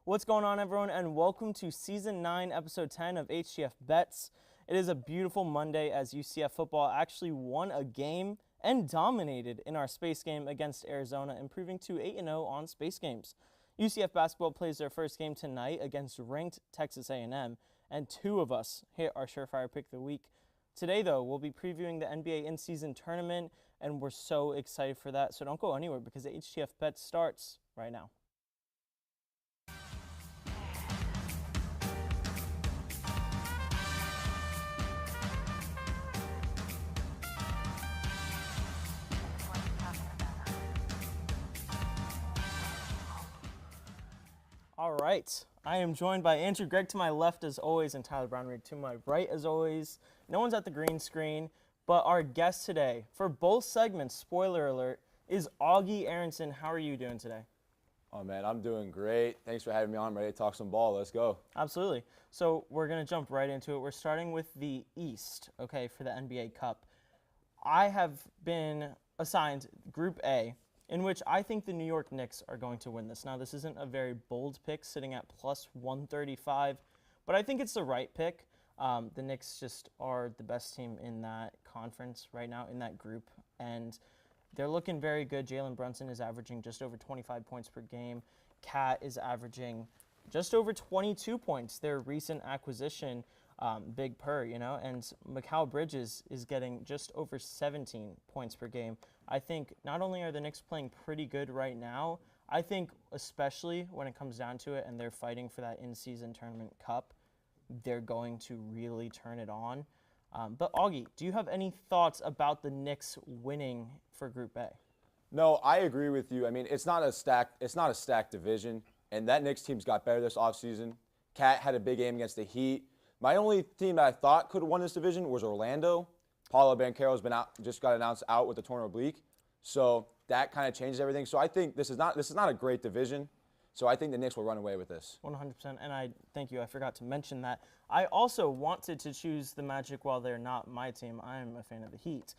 What's going on, everyone, and welcome to Season 9, Episode 10 of HTF Bets. It is a beautiful Monday as UCF football actually won a game and dominated in our space game against Arizona, improving to 8-0 on space games. UCF basketball plays their first game tonight against ranked Texas A&M, and two of us hit our surefire pick of the week. Today, though, we'll be previewing the NBA in-season tournament, and we're so excited for that, so don't go anywhere because the HTF Bets starts right now. All right, I am joined by Andrew Gregg to my left as always and Tyler Brownrigg to my right as always. No one's at the green screen, but our guest today for both segments, spoiler alert, is Augie Aronson. How are you doing today? Oh, man, I'm doing great. Thanks for having me on. I'm ready to talk some ball. Let's go. Absolutely. So we're going to jump right into it. We're starting with the East, okay, for the NBA Cup. I have been assigned Group A, in which I think the New York Knicks are going to win this. Now, this isn't a very bold pick, sitting at plus 135, but I think it's the right pick. The Knicks just are the best team in that conference right now, in that group, and they're looking very good. Jalen Brunson is averaging just over 25 points per game. Cat is averaging just over 22 points, their recent acquisition, Big Purr, and Mikal Bridges is getting just over 17 points per game. I think not only are the Knicks playing pretty good right now, I think especially when it comes down to it and they're fighting for that in-season tournament cup, they're going to really turn it on. But Augie, do you have any thoughts about the Knicks winning for Group A? No, I agree with you. I mean, it's not a stacked division, and that Knicks team's got better this offseason. Cat had a big game against the Heat. My only team that I thought could have won this division was Orlando. Paulo Banchero's just got announced out with the torn oblique, so that kind of changes everything. So I think this is not a great division. So I think the Knicks will run away with this. 100%, and I thank you. I forgot to mention that. I also wanted to choose the Magic while they're not my team. I'm a fan of the Heat,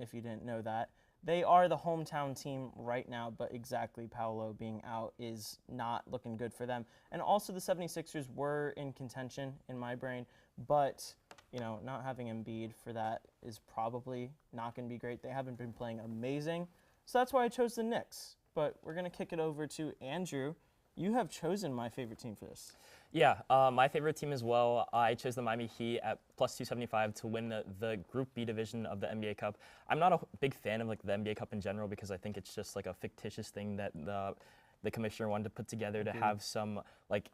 if you didn't know that. They are the hometown team right now, but exactly Paolo being out is not looking good for them. And also the 76ers were in contention in my brain, but not having Embiid for that is probably not going to be great. They haven't been playing amazing, so that's why I chose the Knicks. But we're going to kick it over to Andrew. You have chosen my favorite team for this. Yeah, my favorite team as well. I chose the Miami Heat at plus 275 to win the Group B division of the NBA Cup. I'm not a big fan of the NBA Cup in general because I think it's just like a fictitious thing that the commissioner wanted to put together to have some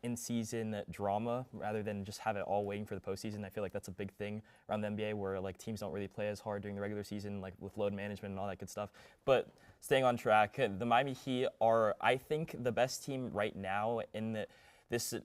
in-season drama rather than just have it all waiting for the postseason. I feel like that's a big thing around the NBA where teams don't really play as hard during the regular season, with load management and all that good stuff. But staying on track, the Miami Heat are, I think, the best team right now in this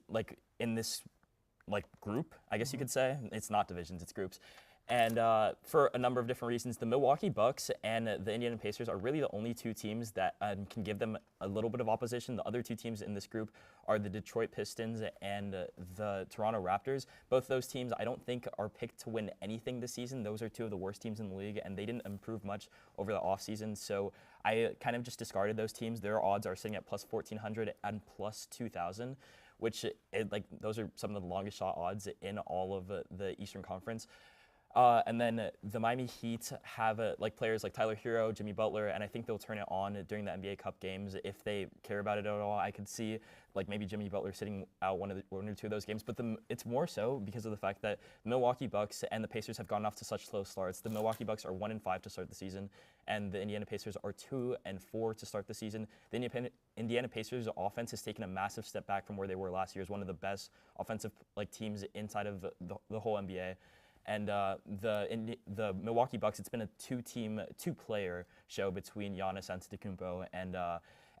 group. I guess you could say it's not divisions, it's groups. And for a number of different reasons, the Milwaukee Bucks and the Indiana Pacers are really the only two teams that can give them a little bit of opposition. The other two teams in this group are the Detroit Pistons and the Toronto Raptors. Both those teams I don't think are picked to win anything this season. Those are two of the worst teams in the league, and they didn't improve much over the offseason. So I kind of just discarded those teams. Their odds are sitting at plus 1,400 and plus 2,000, which those are some of the longest shot odds in all of the Eastern Conference. And then the Miami Heat have players like Tyler Hero, Jimmy Butler, and I think they'll turn it on during the NBA Cup games if they care about it at all. I could see maybe Jimmy Butler sitting out one or two of those games, but it's more so because of the fact that the Milwaukee Bucks and the Pacers have gone off to such slow starts. The Milwaukee Bucks are 1-5 to start the season, and the Indiana Pacers are 2-4 to start the season. The Indiana Pacers offense has taken a massive step back from where they were last year as one of the best offensive teams inside of the whole NBA. And the Milwaukee Bucks, it's been a two-player show between Giannis Antetokounmpo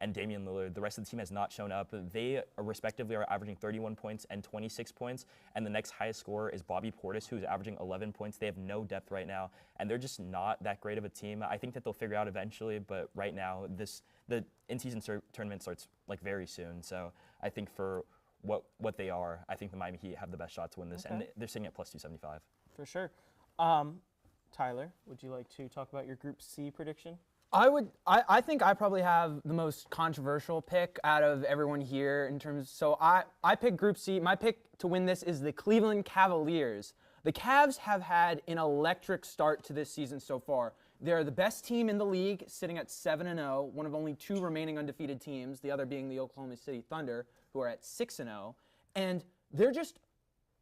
and Damian Lillard. The rest of the team has not shown up. They respectively are averaging 31 points and 26 points, and the next highest scorer is Bobby Portis, who's averaging 11 points. They have no depth right now, and they're just not that great of a team. I think that they'll figure out eventually, but right now the in-season tournament starts very soon. So I think for what they are, I think the Miami Heat have the best shot to win this, and they're sitting at plus 275. For sure. Tyler, would you like to talk about your Group C prediction? I think I probably have the most controversial pick out of everyone here in terms. So I picked Group C. My pick to win this is the Cleveland Cavaliers. The Cavs have had an electric start to this season so far. They're the best team in the league, sitting at 7-0, one of only 2 remaining undefeated teams, the other being the Oklahoma City Thunder, who are at 6-0. And they're just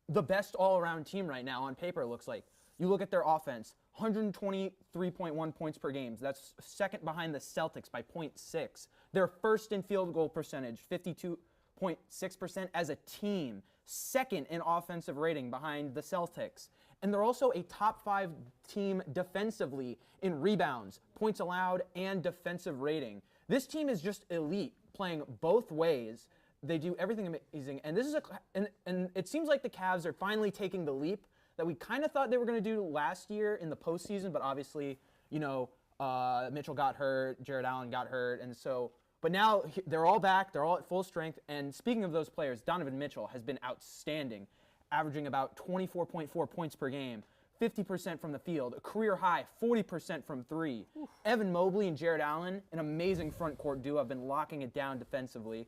the best all-around team right now on paper, it looks like. You look at their offense, 123.1 points per game. That's second behind the Celtics by 0.6. They're first in field goal percentage, 52.6% as a team. Second in offensive rating behind the Celtics. And they're also a top 5 team defensively in rebounds, points allowed, and defensive rating. This team is just elite, playing both ways. They do everything amazing. And this is and it seems like the Cavs are finally taking the leap that we kind of thought they were going to do last year in the postseason, but obviously, Mitchell got hurt, Jared Allen got hurt, and so. But now they're all back, they're all at full strength, and speaking of those players, Donovan Mitchell has been outstanding, averaging about 24.4 points per game, 50% from the field, a career high 40% from 3. Oof. Evan Mobley and Jared Allen, an amazing front court duo, have been locking it down defensively.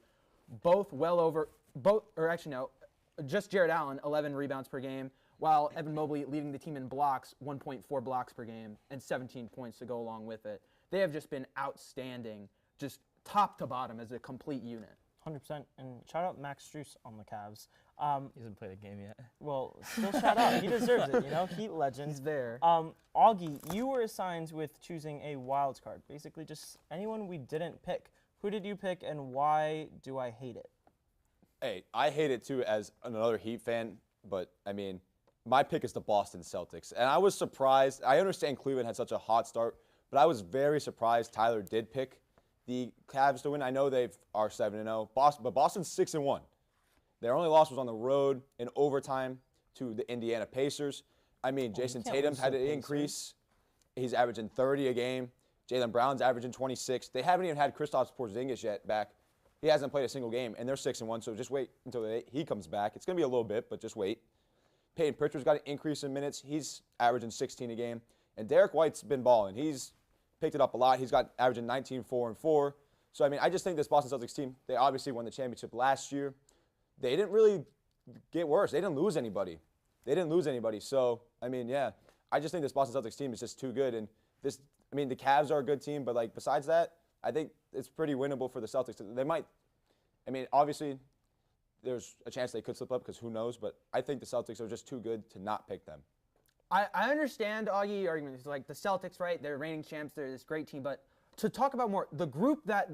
Just Jared Allen, 11 rebounds per game, while Evan Mobley leading the team in blocks, 1.4 blocks per game, and 17 points to go along with it. They have just been outstanding, just top to bottom as a complete unit. 100%. And shout out Max Strus on the Cavs. He hasn't played a game yet. Well, still shout out. He deserves it, Heat legend. He's there. Augie, you were assigned with choosing a wild card. Basically just anyone we didn't pick. Who did you pick and why do I hate it? Hey, I hate it too as another Heat fan, but my pick is the Boston Celtics. And I was surprised. I understand Cleveland had such a hot start, but I was very surprised Tyler did pick the Cavs to win. I know they are 7-0, but Boston's 6-1. Their only loss was on the road in overtime to the Indiana Pacers. Jason Tatum had an increase. He's averaging 30 a game. Jaylen Brown's averaging 26. They haven't even had Kristaps Porzingis yet back. He hasn't played a single game, and they're 6-1, so just wait until he comes back. It's going to be a little bit, but just wait. Peyton Pritchard's got an increase in minutes. He's averaging 16 a game. And Derek White's been balling. He's picked it up a lot. He's got averaging 19, 4, and 4. So, I just think this Boston Celtics team, they obviously won the championship last year. They didn't really get worse. They didn't lose anybody. So, I just think this Boston Celtics team is just too good. And the Cavs are a good team, but, besides that, I think it's pretty winnable for the Celtics. They might, obviously, there's a chance they could slip up because who knows, but I think the Celtics are just too good to not pick them. I understand, Augie, your argument. It's like the Celtics, right? They're reigning champs. They're this great team. But to talk about more, the group that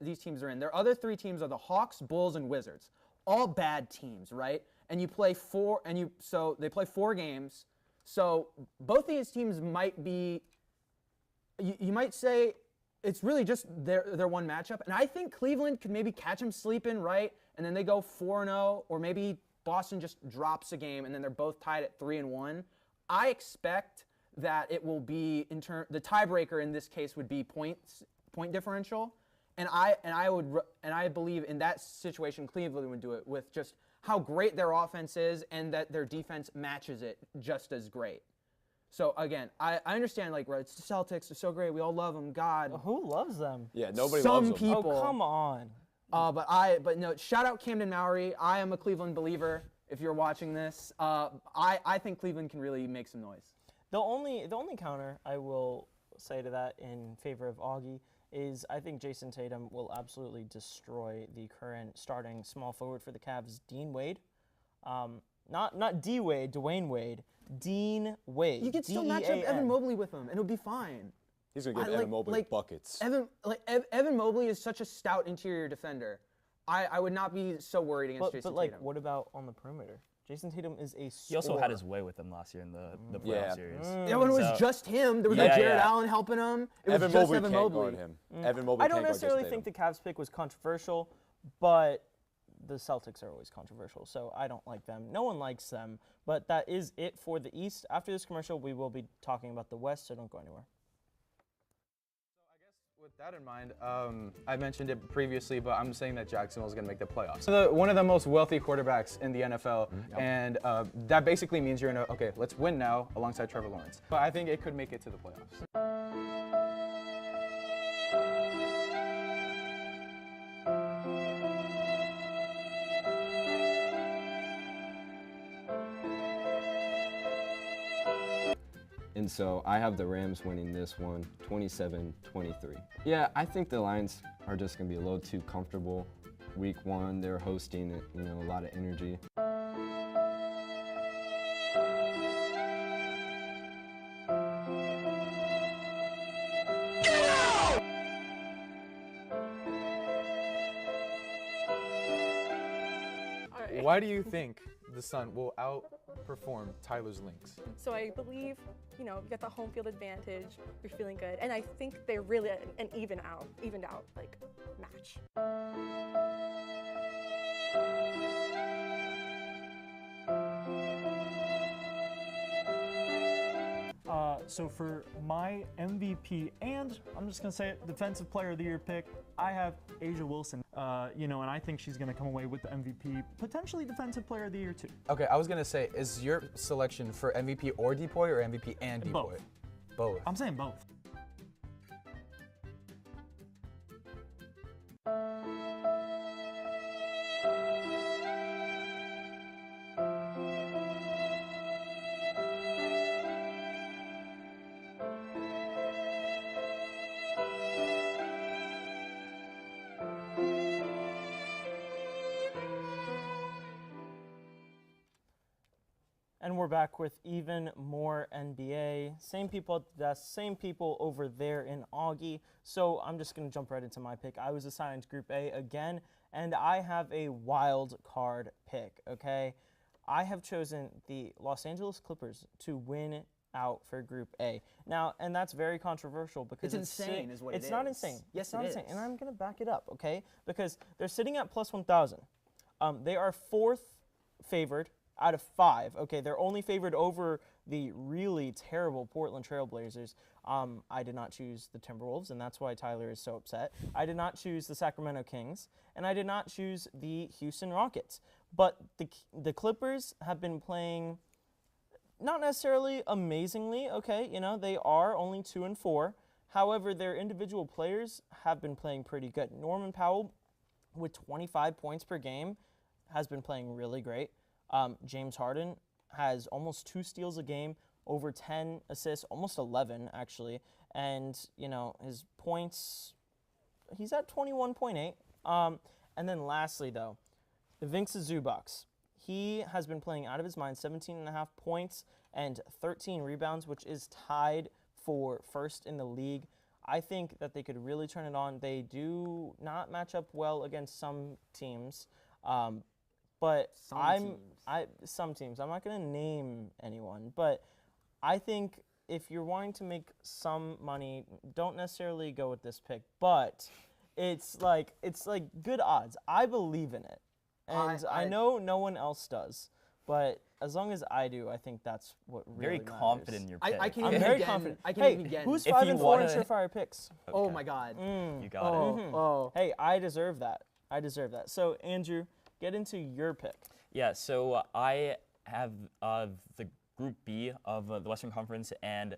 these teams are in, their other 3 teams are the Hawks, Bulls, and Wizards. All bad teams, right? And you play so they play 4 games. So both these teams might be, you might say it's really just their one matchup. And I think Cleveland could maybe catch them sleeping, right? And then they go 4-0, or maybe Boston just drops a game and then they're both tied at 3-1. I expect that it will be the tiebreaker in this case would be point differential, and I believe in that situation Cleveland would do it with just how great their offense is and that their defense matches it just as great. So again, I understand it's the Celtics, they're so great, we all love them. God, who loves them? Yeah, nobody loves them. Some people. Oh, come on. But no, shout out Camden Mowry. I am a Cleveland believer. If you're watching this, I think Cleveland can really make some noise. The only counter I will say to that in favor of Augie is I think Jason Tatum will absolutely destroy the current starting small forward for the Cavs, Dean Wade. Not D Wade, Dwayne Wade, Dean Wade. You could still match up Evan Mobley with him, and it'll be fine. He's gonna give Evan Mobley buckets. Evan Mobley is such a stout interior defender. I would not be so worried against Jason Tatum. What about on the perimeter? Jason Tatum is a scorer. He also had his way with them last year in the playoff series. Yeah, when it was just him. There was Jared Allen helping him. It was just Evan Mobley. Guard him. Evan Mobley I don't necessarily think the Cavs pick was controversial, but the Celtics are always controversial, so I don't like them. No one likes them, but that is it for the East. After this commercial, we will be talking about the West, so don't go anywhere. With that in mind, I mentioned it previously, but I'm saying that Jacksonville is going to make the playoffs. One of the most wealthy quarterbacks in the NFL, and that basically means you're in okay, let's win now alongside Trevor Lawrence. But I think it could make it to the playoffs. And so I have the Rams winning this one, 27-23. Yeah, I think the Lions are just going to be a little too comfortable. Week 1, they're hosting, a lot of energy. Why do you think the Sun will outperform Tyler's Lynx? So I believe, you get the home field advantage, you're feeling good, and I think they're really an evened out like match. So for my MVP and I'm just gonna say it, Defensive Player of the Year pick, I have Asia Wilson. And I think she's gonna come away with the MVP, potentially Defensive Player of the Year too. Okay, I was gonna say, is your selection for MVP or DPOY or MVP and DPOY? Both. Both. I'm saying both. And we're back with even more NBA. Same people at the desk, same people over there in Augie. So I'm just going to jump right into my pick. I was assigned Group A again, and I have a wild card pick, okay? I have chosen the Los Angeles Clippers to win out for Group A. Now, and that's very controversial because It's insane is what it it's not is. insane. Yes, it's not it insane. is. And I'm going to back it up, okay? Because they're sitting at plus 1,000. They are 4th favored out of 5. Okay, they're only favored over the really terrible Portland Trail Blazers. I did not choose the Timberwolves, and that's why Tyler is so upset. I did not choose the Sacramento Kings, and I did not choose the Houston Rockets. But the Clippers have been playing not necessarily amazingly, okay, they are only 2-4. However, their individual players have been playing pretty good. Norman Powell, with 25 points per game, has been playing really great. James Harden has almost 2 steals a game, over 10 assists, almost 11 actually, and his points, he's at 21.8. And then lastly though, Ivica Zubac, he has been playing out of his mind, 17.5 points and 13 rebounds, which is tied for first in the league. I think that they could really turn it on. They do not match up well against some teams. But some teams. I'm not going to name anyone, but I think if you're wanting to make some money, don't necessarily go with this pick. But it's like good odds. I believe in it, and I know no one else does. But as long as I do, I think that's what really Very matters. confident in your pick. I can I'm even very begin- confident. I can Hey, even begin. who's If 5 you and 4 in wanna- surefire picks? Oh my God. You got it. Oh. Hey, I deserve that. So Andrew, get into your pick. Yeah, so I have the Group B of the Western Conference, and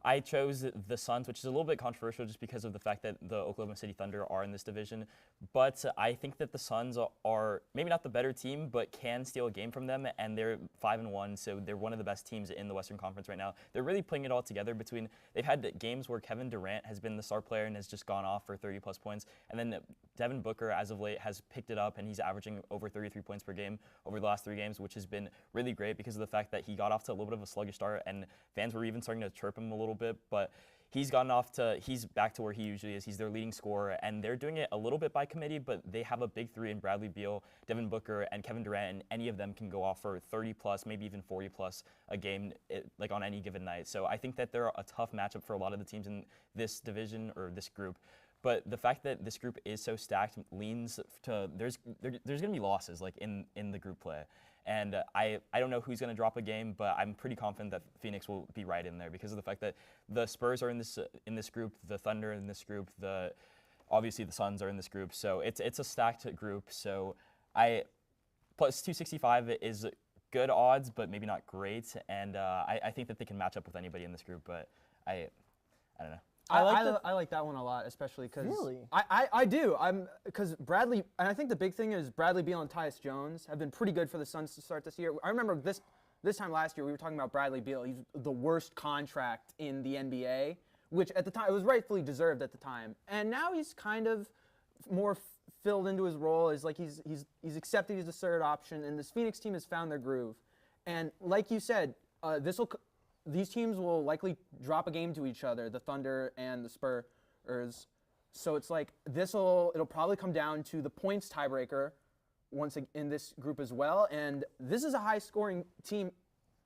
I chose the Suns, which is a little bit controversial just because of the fact that the Oklahoma City Thunder are in this division. But I think that the Suns are maybe not the better team, but can steal a game from them, and they're 5-1, so they're one of the best teams in the Western Conference right now. They're really putting it all together between, they've had games where Kevin Durant has been the star player and has just gone off for 30-plus points, and then Devin Booker, as of late, has picked it up, and he's averaging over 33 points per game over the last 3 games, which has been really great because of the fact that he got off to a little bit of a sluggish start, and fans were even starting to chirp him a little bit, but he's back to where he usually is. He's their leading scorer, and they're doing it a little bit by committee, but they have a big 3 in Bradley Beal, Devin Booker, and Kevin Durant, and any of them can go off for 30-plus, maybe even 40-plus a game, like on any given night. So I think that they're a tough matchup for a lot of the teams in this division or this group. But the fact that this group is so stacked leans to there's going to be losses like in the group play. And I don't know who's going to drop a game, but I'm pretty confident that Phoenix will be right in there because of the fact that the Spurs are in this group, the Thunder in this group, obviously the Suns are in this group. So it's a stacked group. So plus 265 is good odds, but maybe not great. And I think that they can match up with anybody in this group, but I don't know. I like that one a lot, especially because Really? I do. Because Bradley, and I think the big thing is Bradley Beal and Tyus Jones have been pretty good for the Suns to start this year. I remember this time last year we were talking about Bradley Beal. He's the worst contract in the NBA, which at the time it was rightfully deserved at the time. And now he's kind of more filled into his role. Is like he's accepted he's the third option, and this Phoenix team has found their groove. And like you said, these teams will likely drop a game to each other, the Thunder and the Spurs. So it's like it'll probably come down to the points tiebreaker once in this group as well. And this is a high-scoring team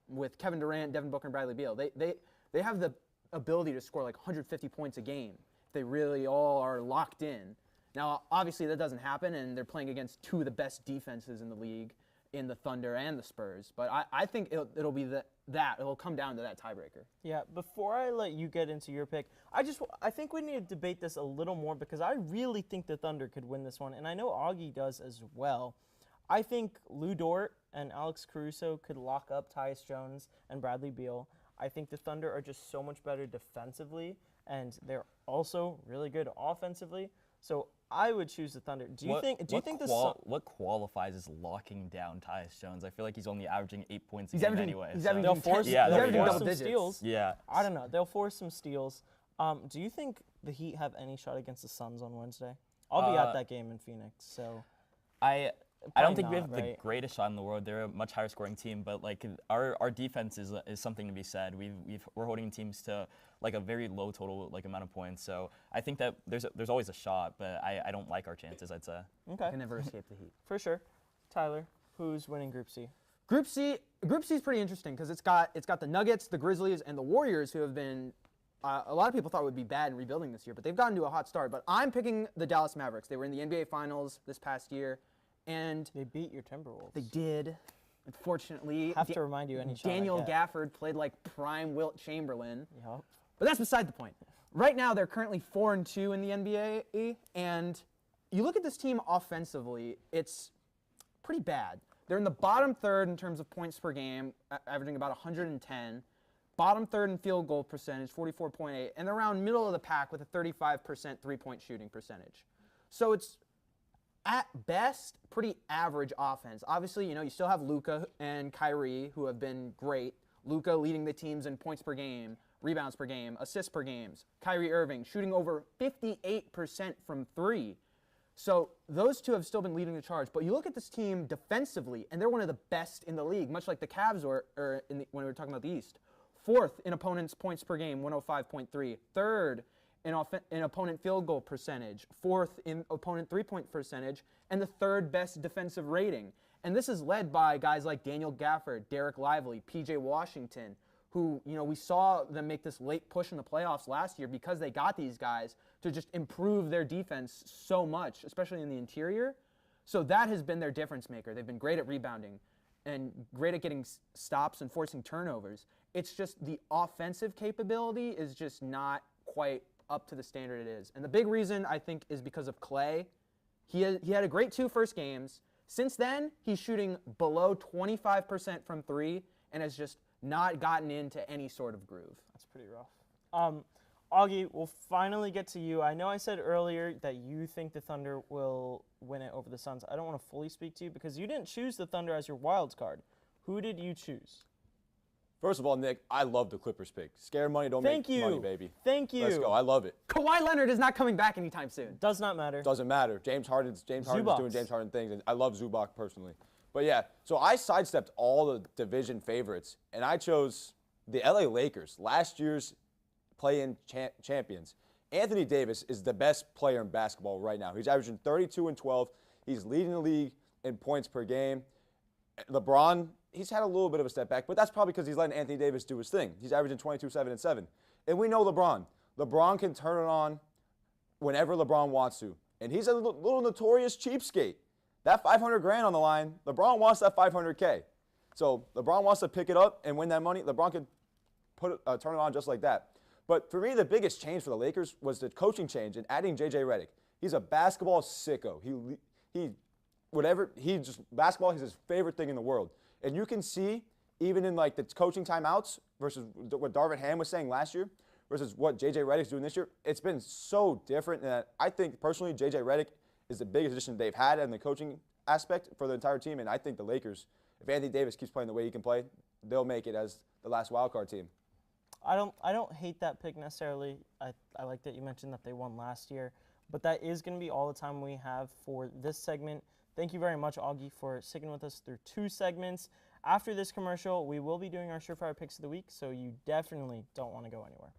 with Kevin Durant, Devin Booker, and Bradley Beal. They have the ability to score like 150 points a game if they really all are locked in. Now, obviously, that doesn't happen, and they're playing against two of the best defenses in the league in the Thunder and the Spurs. But I think it'll be it'll come down to that tiebreaker. Yeah, before I let you get into your pick, I think we need to debate this a little more because I really think the Thunder could win this one, and I know Augie does as well. I think Lou Dort and Alex Caruso could lock up Tyus Jones and Bradley Beal. I think the Thunder are just so much better defensively, and they're also really good offensively. So I would choose the Thunder. Do you think what qualifies as locking down Tyus Jones? I feel like he's only averaging 8 points a He's game averaging- anyway. he's so- averaging they'll 10 force, Yeah, they'll there you force go. some digits. steals. Yeah. I don't know. They'll force some steals. Do you think the Heat have any shot against the Suns on Wednesday? I'll be at that game in Phoenix, so I Probably don't think we not, have right? the greatest shot in the world. They're a much higher scoring team, but like our defense is something to be said. We're holding teams to like a very low total like amount of points. So I think that there's always a shot, but I don't like our chances, I'd say. okay, Can never escape the Heat. for sure. Tyler, who's winning Group C? Group C is pretty interesting because it's got the Nuggets, the Grizzlies, and the Warriors, who have been a lot of people thought would be bad in rebuilding this year, but they've gotten to a hot start. But I'm picking the Dallas Mavericks. They were in the NBA Finals this past year, and They beat your Timberwolves. they did. Unfortunately, Have to remind you any shot I Daniel get. Gafford played like prime Wilt Chamberlain. Yup. But that's beside the point. Right now, they're currently 4-2 in the NBA, and you look at this team offensively, it's pretty bad. They're in the bottom third in terms of points per game, averaging about 110. Bottom third in field goal percentage, 44.8, and they're around middle of the pack with a 35% three-point shooting percentage. So it's, at best, pretty average offense. Obviously, you still have Luka and Kyrie, who have been great. Luka leading the teams in points per game, rebounds per game, assists per games. Kyrie Irving shooting over 58% from three. So those two have still been leading the charge. But you look at this team defensively, and they're one of the best in the league, much like the Cavs were when we were talking about the East. Fourth in opponents' points per game, 105.3. Third in opponent field goal percentage. Fourth in opponent three-point percentage. And the third best defensive rating. And this is led by guys like Daniel Gafford, Derek Lively, P.J. Washington, who, we saw them make this late push in the playoffs last year because they got these guys to just improve their defense so much, especially in the interior. So that has been their difference maker. They've been great at rebounding and great at getting stops and forcing turnovers. It's just the offensive capability is just not quite up to the standard it is. And the big reason, I think, is because of Klay. He had a great two first games. Since then, he's shooting below 25% from three and has just not gotten into any sort of groove. That's pretty rough. Augie, we'll finally get to you. I know I said earlier that you think the Thunder will win it over the Suns. I don't want to fully speak to you because you didn't choose the Thunder as your wild card. Who did you choose? First of all, Nick, I love the Clippers pick. Scare money don't Thank make you. money, baby. Thank you. Let's go. I love it. Kawhi Leonard is not coming back anytime soon. Does not matter. Doesn't matter. James Harden's Zubac. doing James Harden things, and I love Zubac personally. But yeah, so I sidestepped all the division favorites, and I chose the LA Lakers, last year's play-in champions. Anthony Davis is the best player in basketball right now. He's averaging 32 and 12. He's leading the league in points per game. LeBron, he's had a little bit of a step back, but that's probably because he's letting Anthony Davis do his thing. He's averaging 22, 7, and 7. And we know LeBron. LeBron can turn it on whenever LeBron wants to. And he's a little notorious cheapskate. That $500,000 on the line, LeBron wants that $500K. So LeBron wants to pick it up and win that money. LeBron could turn it on just like that. But for me, the biggest change for the Lakers was the coaching change and adding J.J. Redick. He's a basketball sicko. Basketball is his favorite thing in the world. And you can see, even in like the coaching timeouts versus what Darvin Ham was saying last year versus what J.J. Redick's doing this year, it's been so different. And I think personally, J.J. Redick is the biggest addition they've had in the coaching aspect for the entire team. And I think the Lakers, if Anthony Davis keeps playing the way he can play, they'll make it as the last wild card team. I don't hate that pick necessarily. I like that you mentioned that they won last year, but that is going to be all the time we have for this segment. Thank you very much, Augie, for sticking with us through 2 segments. After this commercial, we will be doing our Surefire Picks of the Week, so you definitely don't want to go anywhere.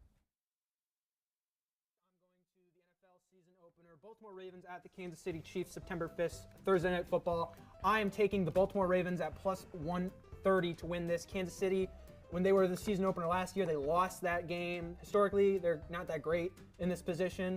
Season opener, Baltimore Ravens at the Kansas City Chiefs, September 5th, Thursday Night Football. I am taking the Baltimore Ravens at plus 130 to win this. Kansas City, when they were the season opener last year, they lost that game. Historically, they're not that great in this position.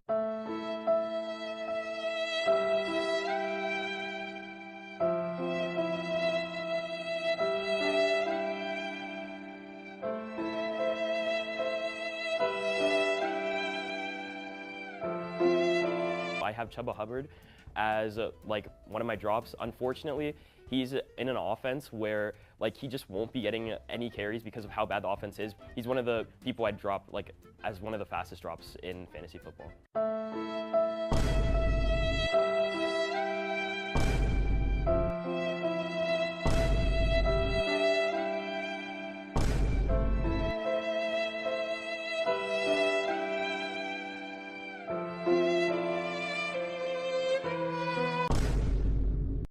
I have Chuba Hubbard as like one of my drops. Unfortunately, he's in an offense where like he just won't be getting any carries because of how bad the offense is. He's one of the people I'd drop like as one of the fastest drops in fantasy football.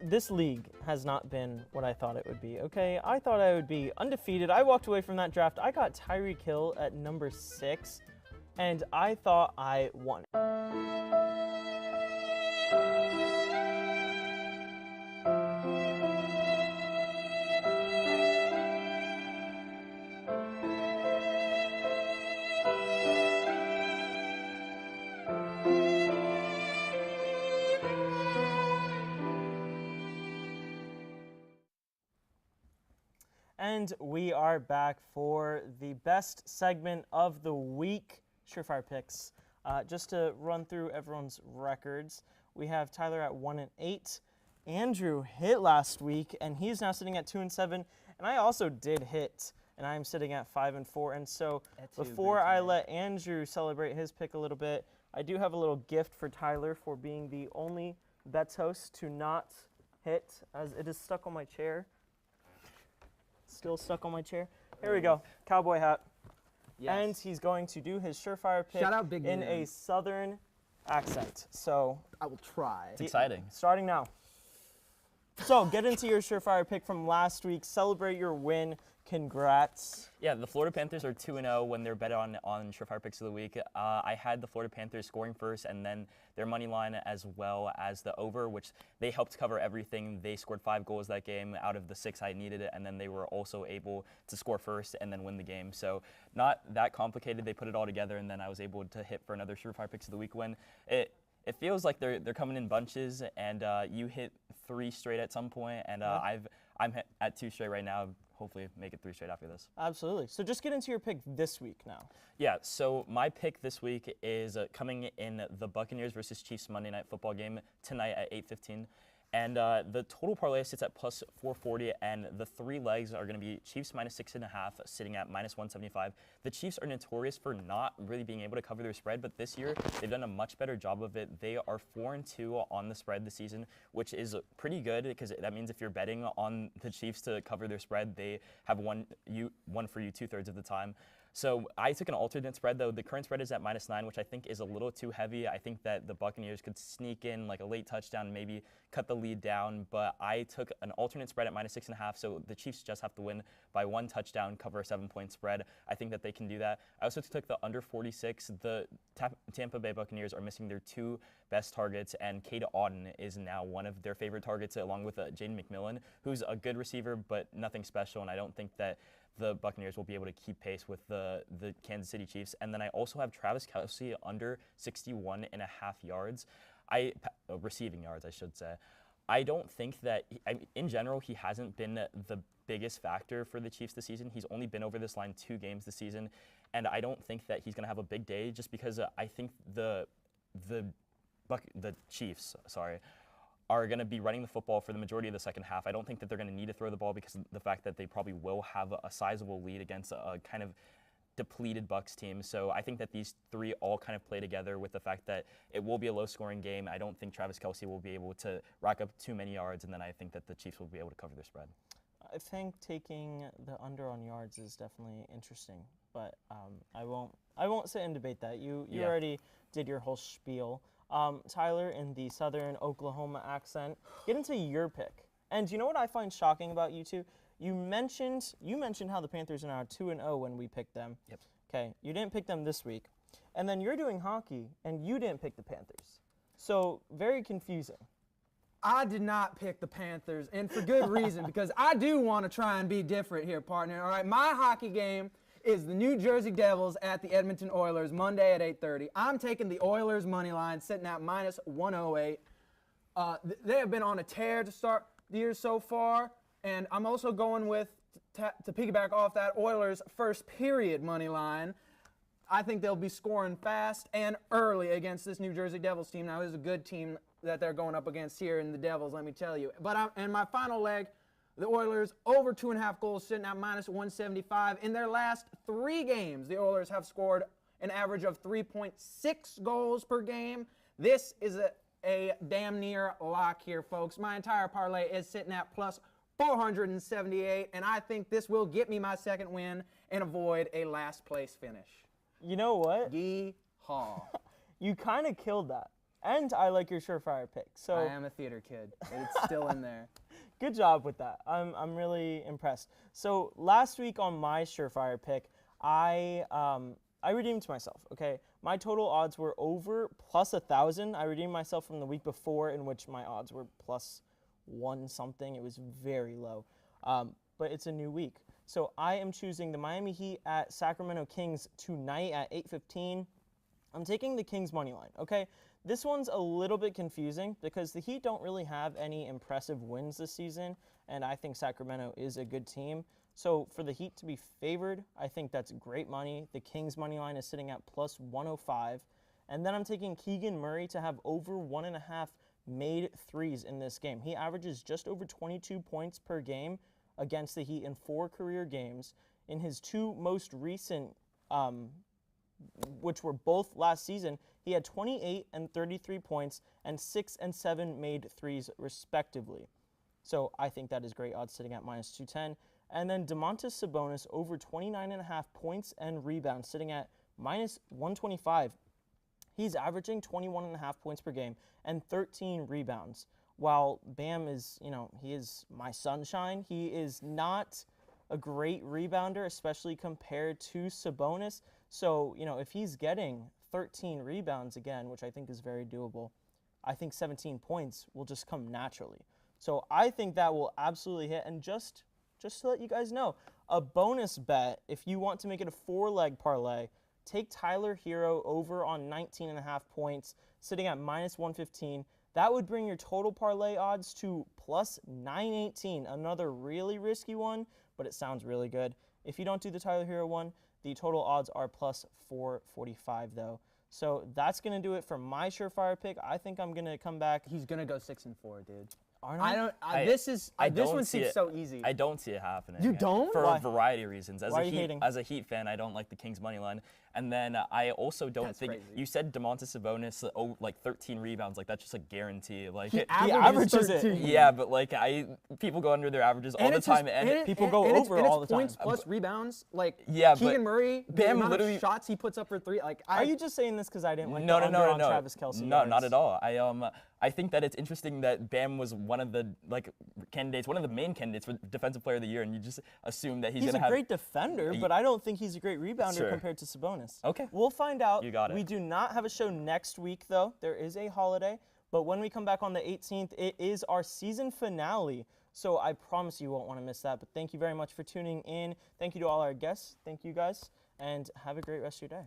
This league has not been what I thought it would be, okay? I thought I would be undefeated. I walked away from that draft. I got Tyreek Hill at number 6, and I thought I won. And we are back for the best segment of the week, Surefire Picks. Just to run through everyone's records, we have Tyler at 1-8. Andrew hit last week, and he's now sitting at 2-7. And I also did hit, and I'm sitting at 5-4. And so before I let Andrew celebrate his pick a little bit, I do have a little gift for Tyler for being the only Bets host to not hit, as it is stuck on my chair. Still stuck on my chair. Here we go. Cowboy hat. Yes. And he's going to do his Surefire pick Shout out Big in Man. a southern accent. So I will try. It's exciting. starting now. So get into your Surefire pick from last week. Celebrate your win. Congrats. Yeah, the Florida Panthers are 2-0 when they're bet on Surefire Picks of the Week. I had the Florida Panthers scoring first, and then their money line as well as the over, which they helped cover everything. They scored 5 goals that game out of the 6 I needed, and then they were also able to score first and then win the game. So not that complicated. They put it all together, and then I was able to hit for another Surefire Picks of the Week win. It feels like they're coming in bunches, and you hit 3 straight at some point, and I'm at 2 straight right now. Hopefully make it 3 straight after this. Absolutely. So just get into your pick this week now. Yeah, so my pick this week is coming in the Buccaneers versus Chiefs Monday Night Football game tonight at 8:15. And the total parlay sits at plus 440, and the 3 legs are going to be Chiefs minus 6.5, sitting at minus 175. The Chiefs are notorious for not really being able to cover their spread, but this year they've done a much better job of it. They are 4-2 on the spread this season, which is pretty good because that means if you're betting on the Chiefs to cover their spread, they have won for you 2/3 of the time. So I took an alternate spread, though. The current spread is at -9, which I think is a little too heavy. I think that the Buccaneers could sneak in like a late touchdown, maybe cut the lead down. But I took an alternate spread at -6.5, so the Chiefs just have to win by 1 touchdown, cover a 7-point spread. I think that they can do that. I also took the under 46. The Tampa Bay Buccaneers are missing their 2 best targets, and Cade Otton is now one of their favorite targets, along with Jaden McMillan, who's a good receiver, but nothing special, and I don't think that the Buccaneers will be able to keep pace with the Kansas City Chiefs. And then I also have Travis Kelce under 61.5 yards. Receiving yards, I should say. I don't think that, in general, he hasn't been the biggest factor for the Chiefs this season. He's only been over this line 2 games this season, and I don't think that he's going to have a big day just because I think the Chiefs, are going to be running the football for the majority of the second half. I don't think that they're going to need to throw the ball because of the fact that they probably will have a sizable lead against a kind of depleted Bucs team. So I think that these 3 all kind of play together with the fact that it will be a low-scoring game. I don't think Travis Kelce will be able to rack up too many yards, and then I think that the Chiefs will be able to cover their spread. I think taking the under on yards is definitely interesting, but I won't sit and debate that. You Yeah. already did your whole spiel. Tyler, in the Southern Oklahoma accent, get into your pick. And you know what I find shocking about you two? You mentioned how the Panthers are now 2-0 when we picked them. Yep. Okay, you didn't pick them this week, and then you're doing hockey and you didn't pick the Panthers. So very confusing. I did not pick the Panthers, and for good reason, because I do want to try and be different here, partner. All right, my hockey game is the New Jersey Devils at the Edmonton Oilers Monday at 8:30. I'm taking the Oilers money line, sitting at -108. They have been on a tear to start the year so far, and I'm also going with, to piggyback off that, Oilers first period money line. I think they'll be scoring fast and early against this New Jersey Devils team. Now, this is a good team that they're going up against here in the Devils, let me tell you. But and my final leg, the Oilers over 2.5 goals, sitting at -175. In their last 3 games, the Oilers have scored an average of 3.6 goals per game. This is a damn near lock here, folks. My entire parlay is sitting at +478, and I think this will get me my second win and avoid a last place finish. You know what? Yeehaw. You kind of killed that. And I like your surefire pick. So I am a theater kid. It's still in there. good job with that. I'm really impressed. So last week on my surefire pick, I redeemed myself. Okay, my total odds were over +1,000. I redeemed myself from the week before, in which my odds were +1 something. It was very low. But it's a new week. So I am choosing the Miami Heat at Sacramento Kings tonight at 8:15. I'm taking the Kings money line, okay? This one's a little bit confusing because the Heat don't really have any impressive wins this season, and I think Sacramento is a good team. So for the Heat to be favored, I think that's great money. The Kings money line is sitting at +105. And then I'm taking Keegan Murray to have over 1.5 made threes in this game. He averages just over 22 points per game against the Heat in 4 career games. In his 2 most recent, which were both last season, he had 28 and 33 points and 6 and 7 made threes respectively. So I think that is great odds, sitting at -210. And then Domantas Sabonis over 29.5 points and rebounds, sitting at -125. He's averaging 21.5 points per game and 13 rebounds. While Bam is, he is my sunshine, he is not a great rebounder, especially compared to Sabonis. So, if he's getting 13 rebounds again, which I think is very doable, I think 17 points will just come naturally. So I think that will absolutely hit. And just to let you guys know, a bonus bet, if you want to make it a 4-leg parlay, take Tyler Hero over on 19.5 points, sitting at -115. That would bring your total parlay odds to +918. Another really risky one, but it sounds really good. If you don't do the Tyler Hero one, the total odds are +445 though. So that's going to do it for my surefire pick. I think I'm going to come back. He's going to go 6-4, dude. Aren't This one seems so easy. I don't see it happening. You don't? For Why? a variety of reasons. Why are you hating? As a Heat fan, I don't like the Kings money line. And then I also don't That's think crazy. you said Domantas Sabonis, like 13 rebounds, like that's just a guarantee. Like He averages it. 13. yeah, but like people go under their averages all the time, people go over all the time. Points plus rebounds, like Yeah, but Keegan Murray, the Bam amount literally- of shots he puts up for 3. Like, Are you just saying this because I didn't like No, the no, under no, on no, Travis Kelce? no, yards? not at all. I think that it's interesting that Bam was one of the candidates, one of the main candidates for Defensive Player of the Year, and you just assume that he's He's going a to have. great defender, but I don't think he's a great rebounder Sure. compared to Sabonis. Okay. We'll find out. You got it. We do not have a show next week, though. There is a holiday. But when we come back on the 18th, it is our season finale. So I promise you won't want to miss that. But thank you very much for tuning in. Thank you to all our guests. Thank you, guys. And have a great rest of your day.